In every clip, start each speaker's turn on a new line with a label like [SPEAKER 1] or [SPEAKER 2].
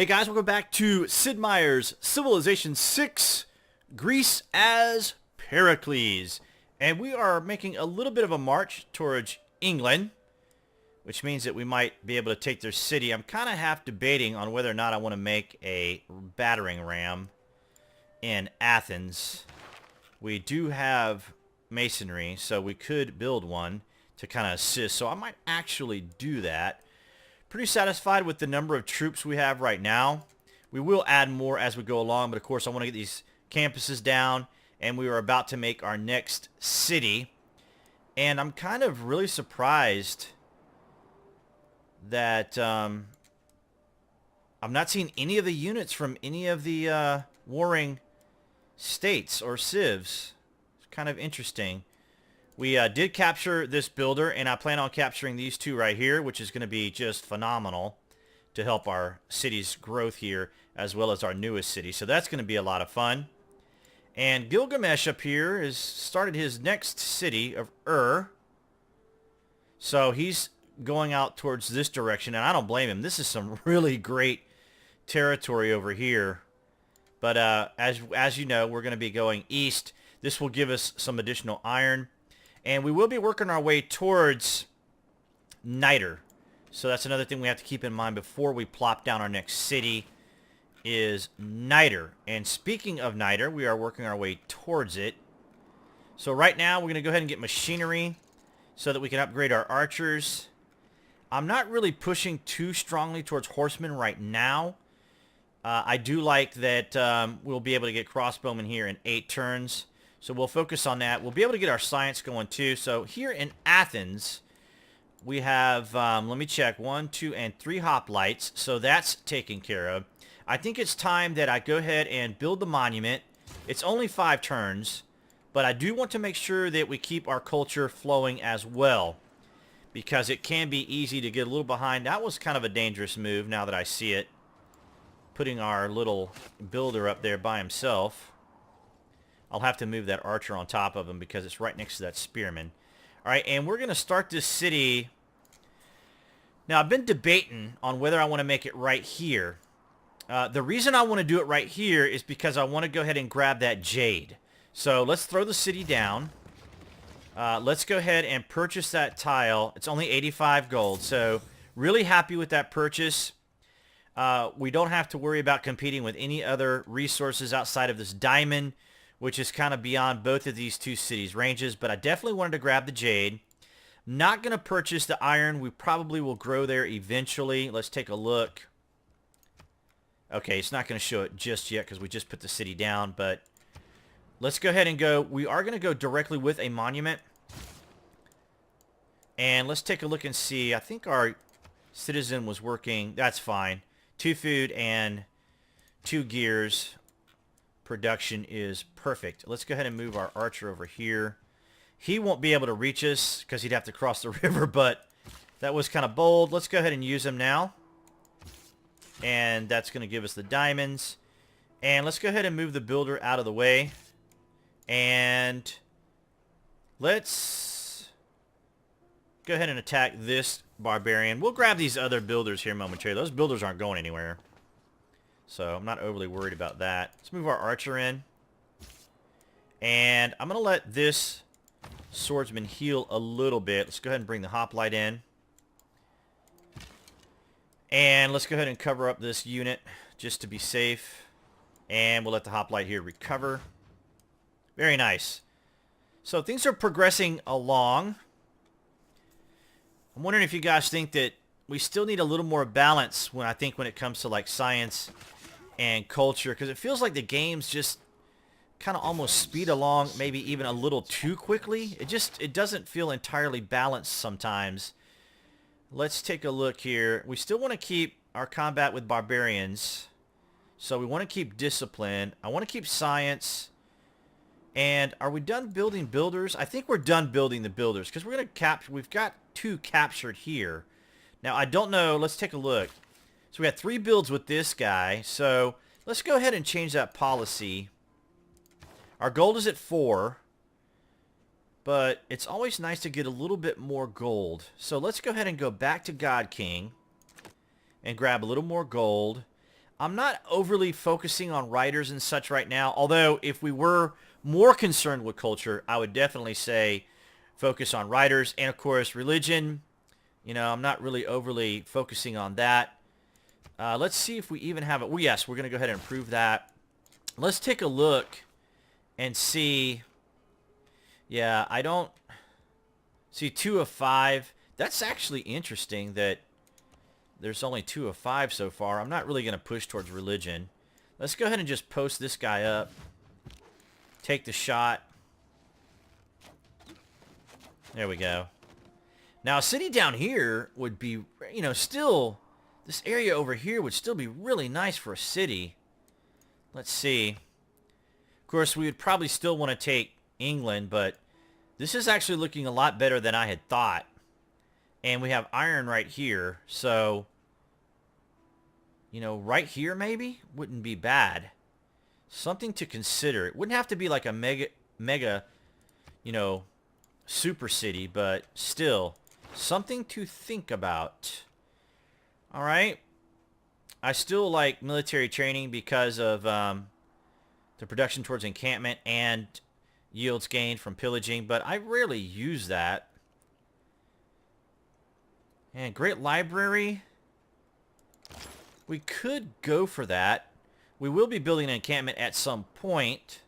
[SPEAKER 1] Hey guys, welcome back to Sid Meier's Civilization 6, Greece as Pericles. And we are making a little bit of a march towards England, which means that we might be able to take their city. I'm kind of half debating on whether or not I want to make a battering ram in Athens. We do have masonry, so we could build one to kind of assist. So I might actually do that. Pretty satisfied with the number of troops we have right now. We will add more as we go along, but of course I want to get these campuses down, and we are about to make our next city. And I'm kind of really surprised that I'm not seeing any of the units from any of the warring states or civs. It's kind of interesting. We did capture this builder, and I plan on capturing these two right here, which is going to be just phenomenal to help our city's growth here, as well as our newest city. So that's going to be a lot of fun. And Gilgamesh up here has started his next city of So he's going out towards this direction, and I don't blame him. This is some really great territory over here. But as you know, we're going to be going east. This will give us some additional iron. And we will be working our way towards Niter. So that's another thing we have to keep in mind before we plop down our next city is Niter. And speaking of Niter, we are working our way towards it. So right now we're going to go ahead and get machinery so that we can upgrade our archers. I'm not really pushing too strongly towards horsemen right now. I do like that we'll be able to get crossbowmen here in 8 turns. So we'll focus on that. We'll be able to get our science going too. So here in Athens, we have, let me check, 1, 2, and 3 hoplites. So that's taken care of. I think it's time that I go ahead and build the monument. It's only 5 turns, but I do want to make sure that we keep our culture flowing as well, because it can be easy to get a little behind. That was kind of a dangerous move now that I see it. Putting our little builder up there by himself. I'll have to move that archer on top of him because it's right next to that spearman. All right, and we're going to start this city. Now, I've been debating on whether I want to make it right here. The reason I want to do it right here is because I want to go ahead and grab that jade. So let's throw the city down. Let's go ahead and purchase that tile. It's only 85 gold, so really happy with that purchase. We don't have to worry about competing with any other resources outside of this diamond, which is kind of beyond both of these two cities' ranges, but I definitely wanted to grab the jade. Not going to purchase the iron. We probably will grow there eventually. Let's take a look. Okay, it's not going to show it just yet because we just put the city down, but let's go ahead and go. We are going to go directly with a monument. And let's take a look and see. I think our citizen was working. That's fine. 2 food and 2 gears. Production is perfect. Let's go ahead and move our archer over here. He won't be able to reach us because he'd have to cross the river, but that was kind of bold. Let's go ahead and use him now. And that's going to give us the diamonds. And let's go ahead and move the builder out of the way. And let's go ahead and attack this barbarian. We'll grab these other builders here momentarily. Those builders aren't going anywhere. So I'm not overly worried about that. Let's move our archer in. And I'm going to let this swordsman heal a little bit. Let's go ahead and bring the hoplite in. And let's go ahead and cover up this unit just to be safe. And we'll let the hoplite here recover. Very nice. So things are progressing along. I'm wondering if you guys think that we still need a little more balance when it comes to like science and culture, because it feels like the games just kind of almost speed along maybe even a little too quickly. It doesn't feel entirely balanced sometimes. Let's take a look here. We still want to keep our combat with barbarians, so we want to keep discipline. I want to keep science. And are we done building builders? I think we're done building the builders because we're going to capture. We've got 2 captured here. Now I don't know. Let's take a look. So we got 3 builds with this guy. So let's go ahead and change that policy. Our gold is at 4. But it's always nice to get a little bit more gold. So let's go ahead and go back to God King and grab a little more gold. I'm not overly focusing on writers and such right now, although if we were more concerned with culture, I would definitely say focus on writers. And of course, religion, you know, I'm not really overly focusing on that. Let's see if we even have it. Well, yes, we're going to go ahead and improve that. Let's take a look and see. Yeah, I don't see 2 of 5. That's actually interesting that there's only 2 of 5 so far. I'm not really going to push towards religion. Let's go ahead and just post this guy up. Take the shot. There we go. Now, a city down here would be, you know, still, this area over here would still be really nice for a city. Let's see. Of course, we would probably still want to take England, but this is actually looking a lot better than I had thought. And we have iron right here, so, you know, right here maybe wouldn't be bad. Something to consider. It wouldn't have to be like a mega, you know, super city, but still something to think about. All right. I still like military training because of the production towards encampment and yields gained from pillaging, but I rarely use that. And great library. We could go for that. We will be building an encampment at some point.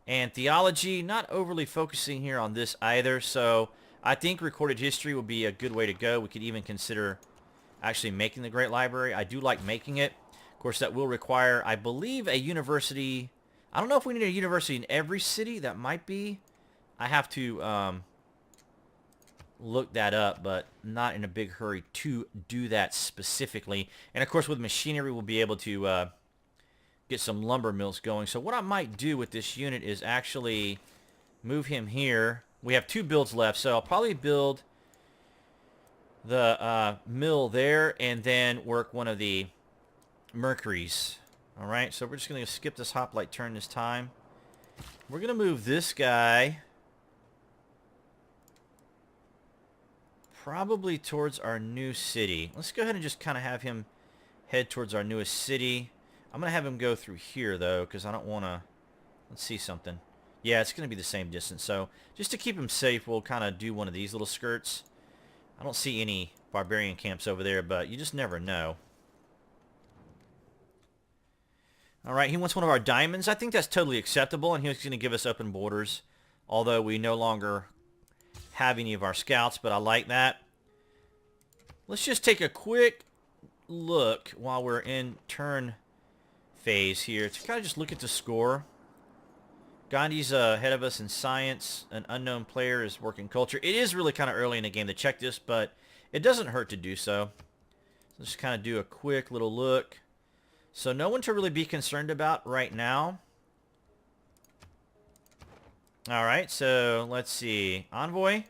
[SPEAKER 1] And theology, not overly focusing here on this either. So I think recorded history would be a good way to go. We could even consider actually making the Great Library. I do like making it. Of course, that will require, I believe, a university. I don't know if we need a university in every city. That might be. I have to look that up, but not in a big hurry to do that specifically. And of course, with machinery, we'll be able to get some lumber mills going. So what I might do with this unit is actually move him here. We have 2 builds left, so I'll probably build the mill there and then work one of the Mercuries. All right, so we're just going to skip this hoplite turn this time. We're going to move this guy probably towards our new city. Let's go ahead and just kind of have him head towards our newest city. I'm going to have him go through here, though, because I don't want to... Let's see something. Yeah, it's going to be the same distance. So just to keep him safe, we'll kind of do one of these little skirts. I don't see any barbarian camps over there, but you just never know. All right, he wants one of our diamonds. I think that's totally acceptable, and he's going to give us open borders, although we no longer have any of our scouts, but I like that. Let's just take a quick look while we're in turn phase here to kind of just look at the score. Gandhi's ahead of us in science. An unknown player is working culture. It is really kind of early in the game to check this, but it doesn't hurt to do so. Let's just kind of do a quick little look. So no one to really be concerned about right now. All right, so let's see. Envoy.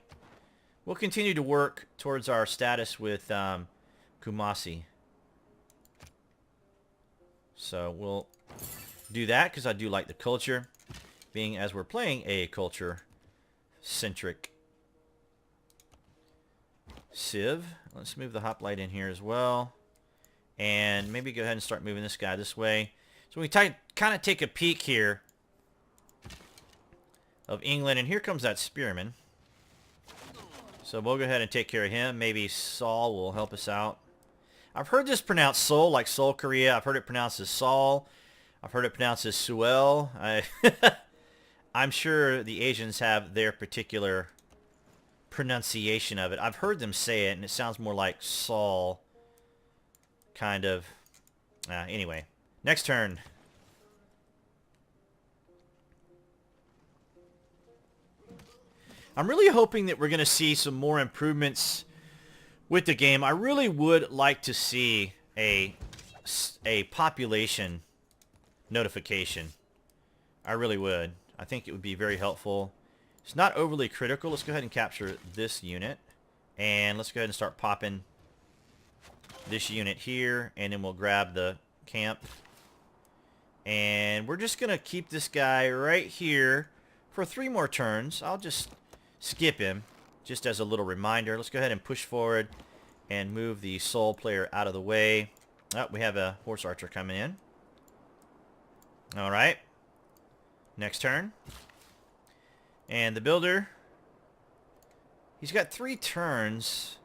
[SPEAKER 1] We'll continue to work towards our status with Kumasi. So we'll do that because I do like the culture, being as we're playing a culture-centric Civ. Let's move the hoplite in here as well. And maybe go ahead and start moving this guy this way. So we kind of take a peek here of England, and here comes that spearman. So we'll go ahead and take care of him. Maybe Saul will help us out. I've heard this pronounced Seoul, like Seoul, Korea. I've heard it pronounced as Saul. I've heard it pronounced as Suel. I'm sure the Asians have their particular pronunciation of it. I've heard them say it, and it sounds more like Saul, kind of. Anyway, next turn. I'm really hoping that we're going to see some more improvements with the game. I really would like to see a population notification. I really would. I think it would be very helpful. It's not overly critical. Let's go ahead and capture this unit. And let's go ahead and start popping this unit here. And then we'll grab the camp. And we're just going to keep this guy right here for 3 more turns. I'll just skip him just as a little reminder. Let's go ahead and push forward and move the Soul player out of the way. Oh, we have a horse archer coming in. All right. Next turn. And the builder, he's got 3 turns.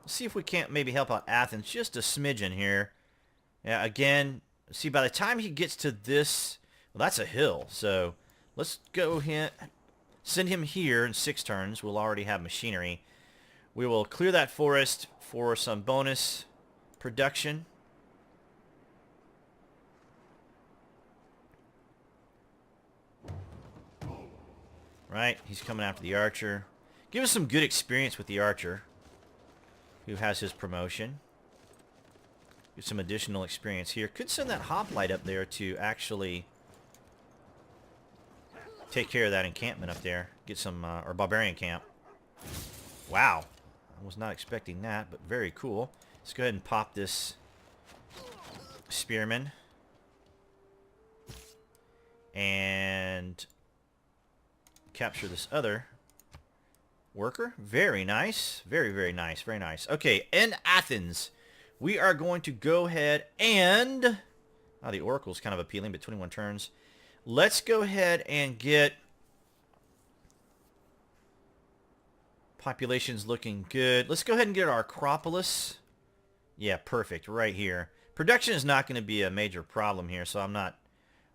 [SPEAKER 1] Let's see if we can't maybe help out Athens just a smidgen here. Yeah, again, see, by the time he gets to this, well, that's a hill. So let's go send him here in 6 turns. We'll already have machinery. We will clear that forest for some bonus production. Right, he's coming after the archer. Give us some good experience with the archer, who has his promotion. Get some additional experience here. Could send that hoplite up there to actually take care of that encampment up there. Get some, or barbarian camp. Wow. I was not expecting that, but very cool. Let's go ahead and pop this spearman. And capture this other worker. Very nice. Very, very nice. Very nice. Okay, in Athens, we are going to go ahead and... Oh, the Oracle's kind of appealing, but 21 turns. Let's go ahead and get... Population's looking good. Let's go ahead and get our Acropolis. Yeah, perfect. Right here. Production is not going to be a major problem here, so I'm not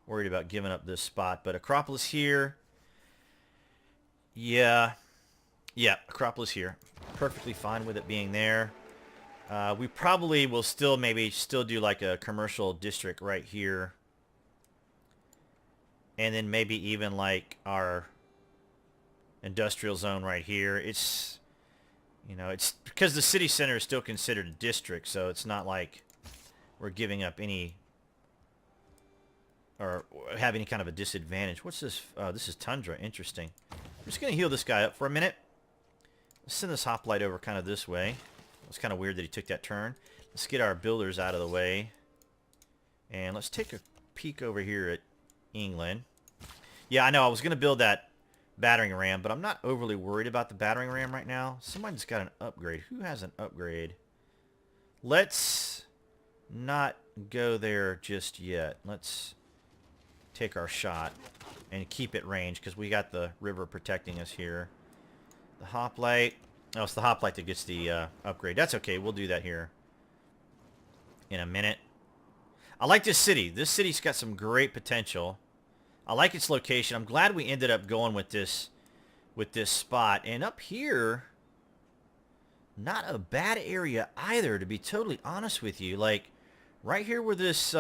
[SPEAKER 1] worried about giving up this spot. But Acropolis here... Yeah, Acropolis here. Perfectly fine with it being there. We probably will still do like a commercial district right here. And then maybe even like our industrial zone right here. It's, you know, it's because the city center is still considered a district, so it's not like we're giving up any or have any kind of a disadvantage. What's this? This is Tundra. Interesting. I'm just going to heal this guy up for a minute. Let's send this hoplite over kind of this way. It's kind of weird that he took that turn. Let's get our builders out of the way. And let's take a peek over here at England. Yeah, I know. I was going to build that battering ram, but I'm not overly worried about the battering ram right now. Somebody's got an upgrade. Who has an upgrade? Let's not go there just yet. Let's take our shot and keep it range because we got the river protecting us here. The hoplite. Oh, it's the hoplite that gets the upgrade. That's okay. We'll do that here in a minute. I like this city. This city's got some great potential. I like its location. I'm glad we ended up going with this spot. And up here, not a bad area either, to be totally honest with you. Like, right here where this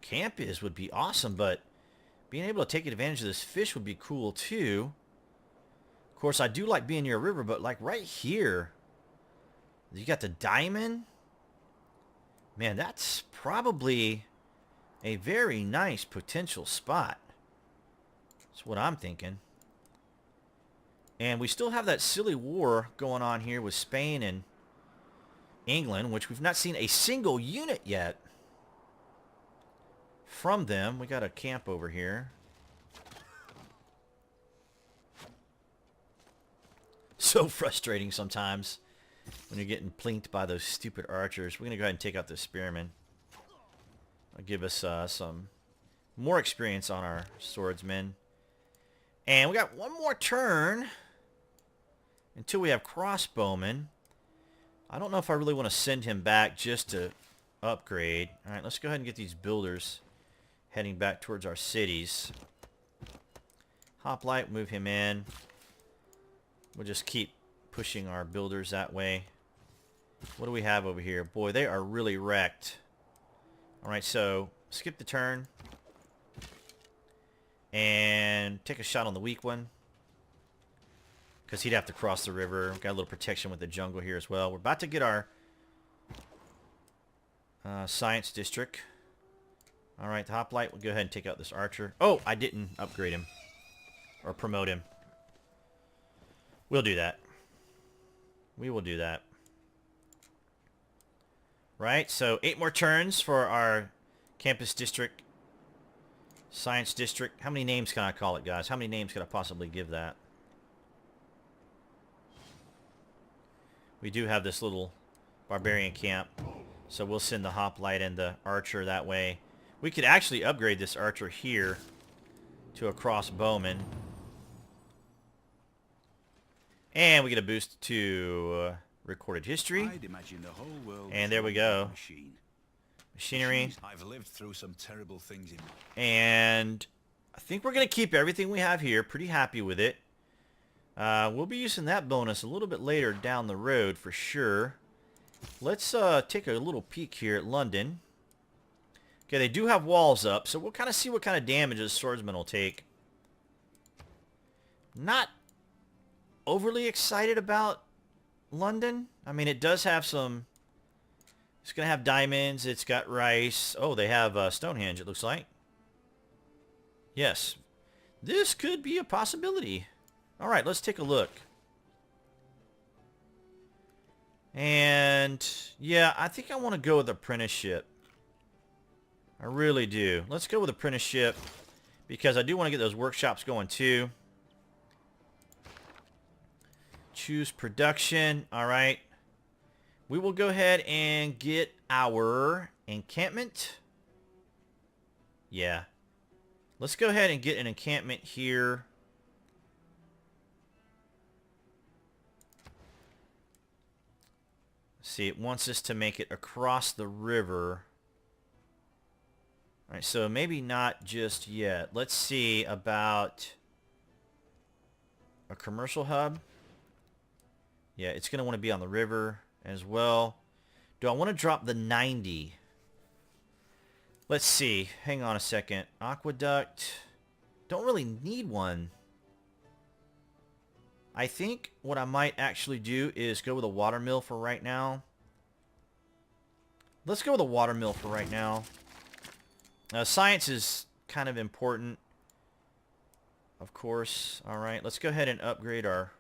[SPEAKER 1] camp is would be awesome, but being able to take advantage of this fish would be cool too. Of course, I do like being near a river, but like right here, you got the diamond. Man, that's probably a very nice potential spot. That's what I'm thinking. And we still have that silly war going on here with Spain and England, which we've not seen a single unit yet from them. We got a camp over here. So frustrating sometimes when you're getting plinked by those stupid archers. We're going to go ahead and take out this spearman. It'll give us some more experience on our swordsmen. And we got one more turn until we have crossbowmen. I don't know if I really want to send him back just to upgrade. All right, let's go ahead and get these builders heading back towards our cities. Hoplite, move him in. We'll just keep pushing our builders that way. What do we have over here? Boy, they are really wrecked. Alright, so skip the turn. And take a shot on the weak one. Because he'd have to cross the river. We've got a little protection with the jungle here as well. We're about to get our science district. Alright, the hoplite, we'll go ahead and take out this archer. Oh, I didn't upgrade him. Or promote him. We'll do that. We will do that. Right, so 8 more turns for our campus district. Science district. How many names can I call it, guys? How many names could I possibly give that? We do have this little barbarian camp. So we'll send the hoplite and the archer that way. We could actually upgrade this archer here to a crossbowman. And we get a boost to recorded history.
[SPEAKER 2] I'd imagine the whole world
[SPEAKER 1] And there we go. Machinery.
[SPEAKER 2] I've lived through some terrible things in my...
[SPEAKER 1] And I think we're going to keep everything we have here. Pretty happy with it. We'll be using that bonus a little bit later down the road for sure. Let's take a little peek here at London. Okay, they do have walls up, so we'll kind of see what kind of damage the swordsman will take. Not overly excited about London. I mean, it does have some... It's going to have diamonds. It's got rice. Oh, they have Stonehenge, it looks like. Yes. This could be a possibility. All right, let's take a look. And, yeah, I think I want to go with apprenticeship. I really do. Let's go with apprenticeship because I do want to get those workshops going too. Choose production. All right. We will go ahead and get our encampment. Yeah. Let's go ahead and get an encampment here. See, it wants us to make it across the river. All right, so maybe not just yet. Let's see about a commercial hub. Yeah, it's going to want to be on the river as well. Do I want to drop the 90? Let's see. Hang on a second. Aqueduct. Don't really need one. I think what I might actually do is go with a watermill for right now. Let's go with a watermill for right now. Science is kind of important, of course. All right, let's go ahead and upgrade our,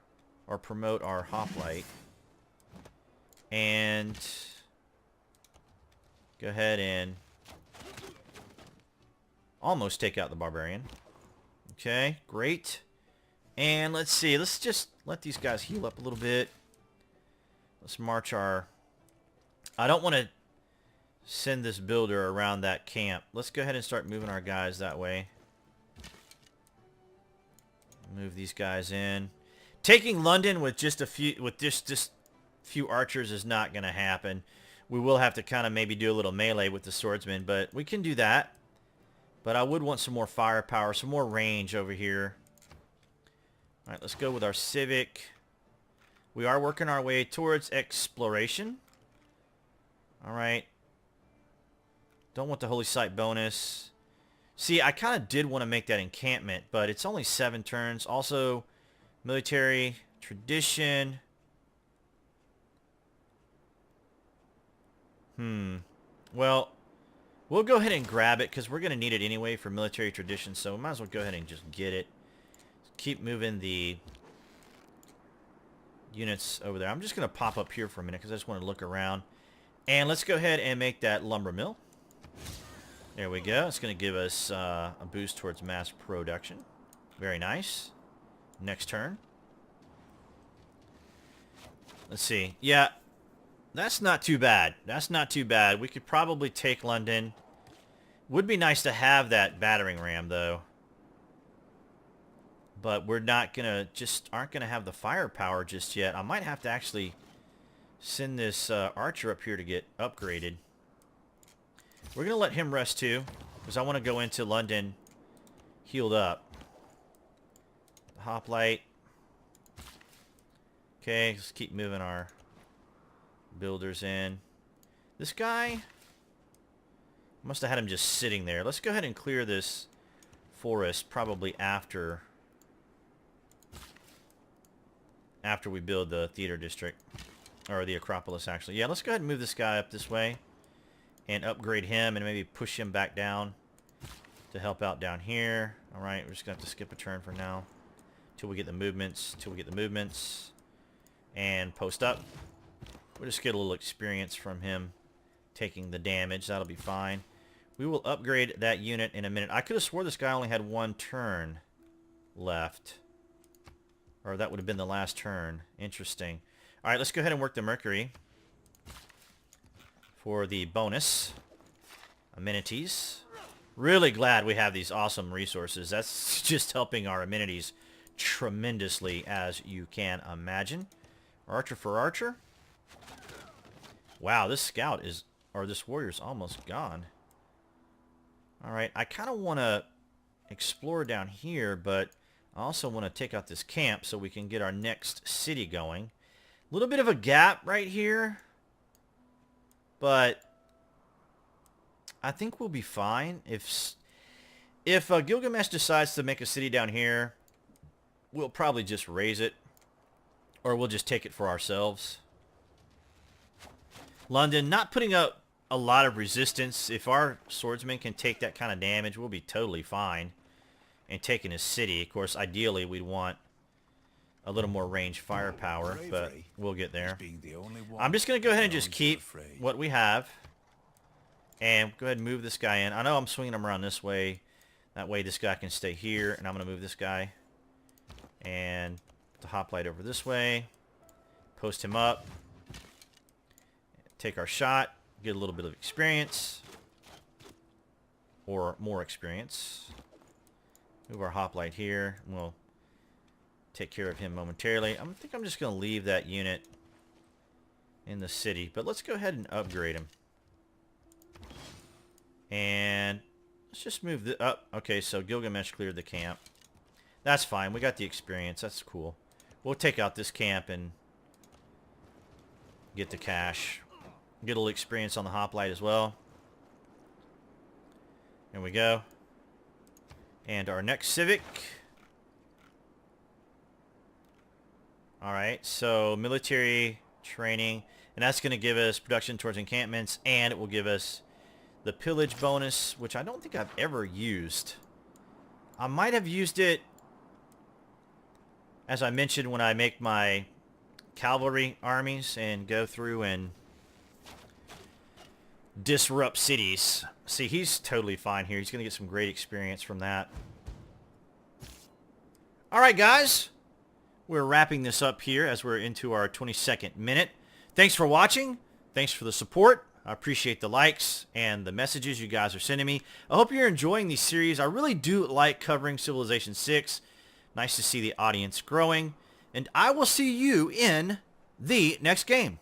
[SPEAKER 1] or promote our hoplite. And go ahead and almost take out the barbarian. Okay, great. And let's see, let's just let these guys heal up a little bit. Let's march our... I don't want to send this builder around that camp. Let's go ahead and start moving our guys that way. Move these guys in. Taking London with just a few, with just few archers is not going to happen. We will have to kind of maybe do a little melee with the swordsman, but we can do that. But I would want some more firepower, some more range over here. All right, let's go with our civic. We are working our way towards exploration. All right. Don't want the holy site bonus. See, I kind of did want to make that encampment, but it's only 7 turns. Also, military tradition. Well, we'll go ahead and grab it because we're going to need it anyway for military tradition, so we might as well go ahead and just get it. Keep moving the units over there. I'm just going to pop up here for a minute because I just want to look around. And let's go ahead and make that lumber mill. There we go. It's going to give us a boost towards mass production. Very nice. Next turn. Let's see. Yeah, that's not too bad. That's not too bad. We could probably take London. Would be nice to have that battering ram, though. But we're not going to, just aren't going to have the firepower just yet. I might have to actually send this archer up here to get upgraded. We're going to let him rest too, because I want to go into London healed up. Hoplite. Okay, let's keep moving our builders in. This guy, must have had him just sitting there. Let's go ahead and clear this forest probably after we build the theater district. Or the Acropolis, actually. Yeah, let's go ahead and move this guy up this way. And upgrade him and maybe push him back down to help out down here. Alright, we're just going to have to skip a turn for now. Till we get the movements. And post up. We'll just get a little experience from him taking the damage. That'll be fine. We will upgrade that unit in a minute. I could have swore this guy only had 1 turn left. Or that would have been the last turn. Interesting. Alright, let's go ahead and work the Mercury. for the bonus amenities. Really glad we have these awesome resources. That's just helping our amenities tremendously, as you can imagine. Archer for archer. Wow, this scout is, or this warrior's almost gone. Alright, I kind of want to explore down here, but I also want to take out this camp so we can get our next city going. A little bit of a gap right here, but I think we'll be fine. If Gilgamesh decides to make a city down here, we'll probably just raise it, or we'll just take it for ourselves. London, not putting up a lot of resistance. If our swordsmen can take that kind of damage, we'll be totally fine. And taking his city, of course, ideally we'd want a little more range firepower, but we'll get there. I'm just going to go ahead and just keep what we have. And go ahead and move this guy in. I know I'm swinging him around this way. That way this guy can stay here. And I'm going to move this guy. And the hoplite over this way. Post him up. Take our shot. Get a little bit of experience. Or more experience. Move our hoplite here. We'll take care of him momentarily. I think I'm just going to leave that unit in the city. But let's go ahead and upgrade him. And let's just move the up. Okay, so Gilgamesh cleared the camp. That's fine. We got the experience. That's cool. We'll take out this camp and get the cash. Get a little experience on the hoplite as well. There we go. And our next civic. Alright, so military training. And that's going to give us production towards encampments. And it will give us the pillage bonus, which I don't think I've ever used. I might have used it, as I mentioned, when I make my cavalry armies and go through and disrupt cities. See, he's totally fine here. He's going to get some great experience from that. Alright, guys. We're wrapping this up here as we're into our 22nd minute. Thanks for watching. Thanks for the support. I appreciate the likes and the messages you guys are sending me. I hope you're enjoying these series. I really do like covering Civilization 6. Nice to see the audience growing. And I will see you in the next game.